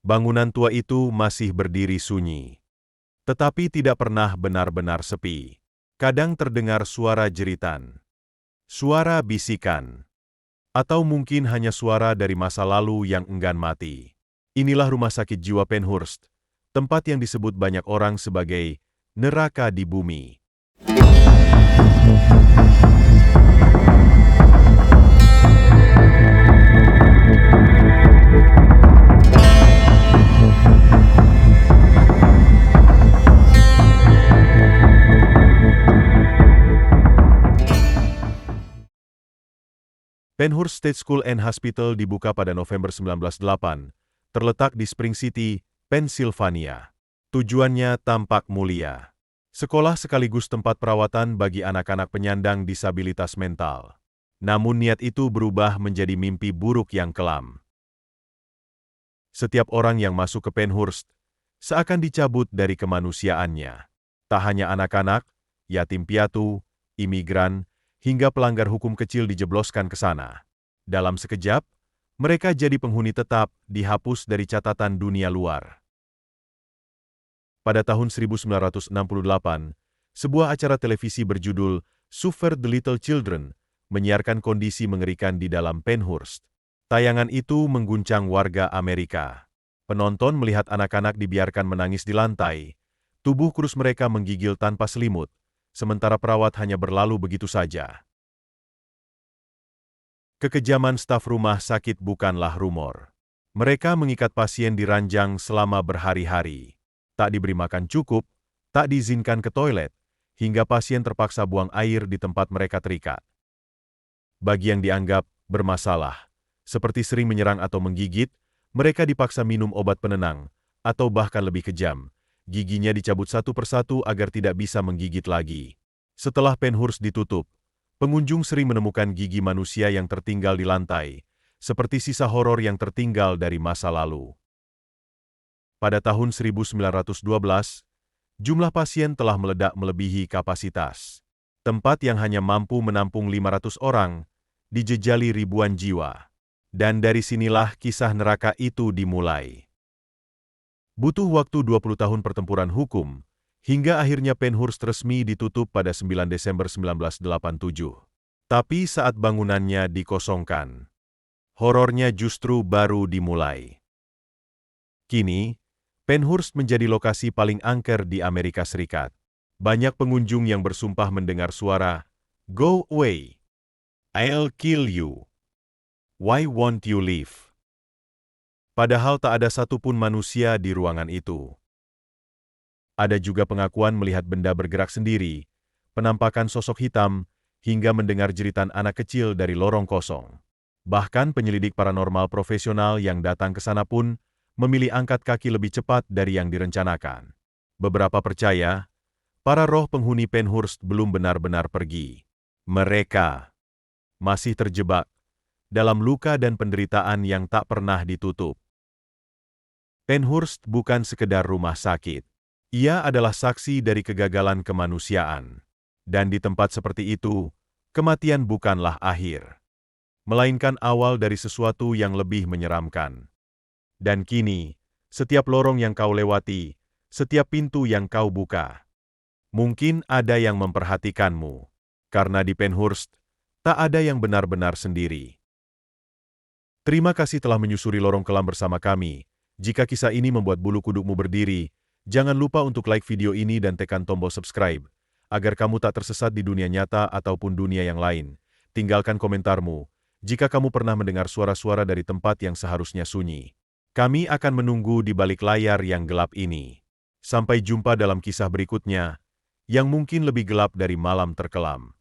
Bangunan tua itu masih berdiri sunyi. Tetapi tidak pernah benar-benar sepi. Kadang terdengar suara jeritan, suara bisikan, atau mungkin hanya suara dari masa lalu yang enggan mati. Inilah rumah sakit jiwa Penhurst, tempat yang disebut banyak orang sebagai neraka di bumi. Penhurst State School and Hospital dibuka pada November 1908, terletak di Spring City, Pennsylvania. Tujuannya tampak mulia. Sekolah sekaligus tempat perawatan bagi anak-anak penyandang disabilitas mental. Namun niat itu berubah menjadi mimpi buruk yang kelam. Setiap orang yang masuk ke Penhurst seakan dicabut dari kemanusiaannya. Tak hanya anak-anak, yatim piatu, imigran, hingga pelanggar hukum kecil dijebloskan ke sana. Dalam sekejap, mereka jadi penghuni tetap, dihapus dari catatan dunia luar. Pada tahun 1968, sebuah acara televisi berjudul Suffer the Little Children menyiarkan kondisi mengerikan di dalam Penhurst. Tayangan itu mengguncang warga Amerika. Penonton melihat anak-anak dibiarkan menangis di lantai, tubuh kurus mereka menggigil tanpa selimut, sementara perawat hanya berlalu begitu saja. Kekejaman staf rumah sakit bukanlah rumor. Mereka mengikat pasien di ranjang selama berhari-hari. Tak diberi makan cukup, tak diizinkan ke toilet, hingga pasien terpaksa buang air di tempat mereka terikat. Bagi yang dianggap bermasalah, seperti sering menyerang atau menggigit, mereka dipaksa minum obat penenang, atau bahkan lebih kejam, giginya dicabut satu persatu agar tidak bisa menggigit lagi. Setelah Penhurst ditutup, pengunjung sering menemukan gigi manusia yang tertinggal di lantai, seperti sisa horor yang tertinggal dari masa lalu. Pada tahun 1912, jumlah pasien telah meledak melebihi kapasitas. Tempat yang hanya mampu menampung 500 orang, dijejali ribuan jiwa. Dan dari sinilah kisah neraka itu dimulai. Butuh waktu 20 tahun pertempuran hukum, hingga akhirnya Penhurst resmi ditutup pada 9 Desember 1987. Tapi saat bangunannya dikosongkan, horornya justru baru dimulai. Kini, Penhurst menjadi lokasi paling angker di Amerika Serikat. Banyak pengunjung yang bersumpah mendengar suara, "Go away! I'll kill you! Why won't you leave?" Padahal tak ada satupun manusia di ruangan itu. Ada juga pengakuan melihat benda bergerak sendiri, penampakan sosok hitam, hingga mendengar jeritan anak kecil dari lorong kosong. Bahkan penyelidik paranormal profesional yang datang ke sana pun memilih angkat kaki lebih cepat dari yang direncanakan. Beberapa percaya, para roh penghuni Penhurst belum benar-benar pergi. Mereka masih terjebak dalam luka dan penderitaan yang tak pernah ditutup. Penhurst bukan sekedar rumah sakit. Ia adalah saksi dari kegagalan kemanusiaan. Dan di tempat seperti itu, kematian bukanlah akhir, melainkan awal dari sesuatu yang lebih menyeramkan. Dan kini, setiap lorong yang kau lewati, setiap pintu yang kau buka, mungkin ada yang memperhatikanmu. Karena di Penhurst, tak ada yang benar-benar sendiri. Terima kasih telah menyusuri lorong kelam bersama kami. Jika kisah ini membuat bulu kudukmu berdiri, jangan lupa untuk like video ini dan tekan tombol subscribe, agar kamu tak tersesat di dunia nyata ataupun dunia yang lain. Tinggalkan komentarmu, jika kamu pernah mendengar suara-suara dari tempat yang seharusnya sunyi. Kami akan menunggu di balik layar yang gelap ini. Sampai jumpa dalam kisah berikutnya, yang mungkin lebih gelap dari malam terkelam.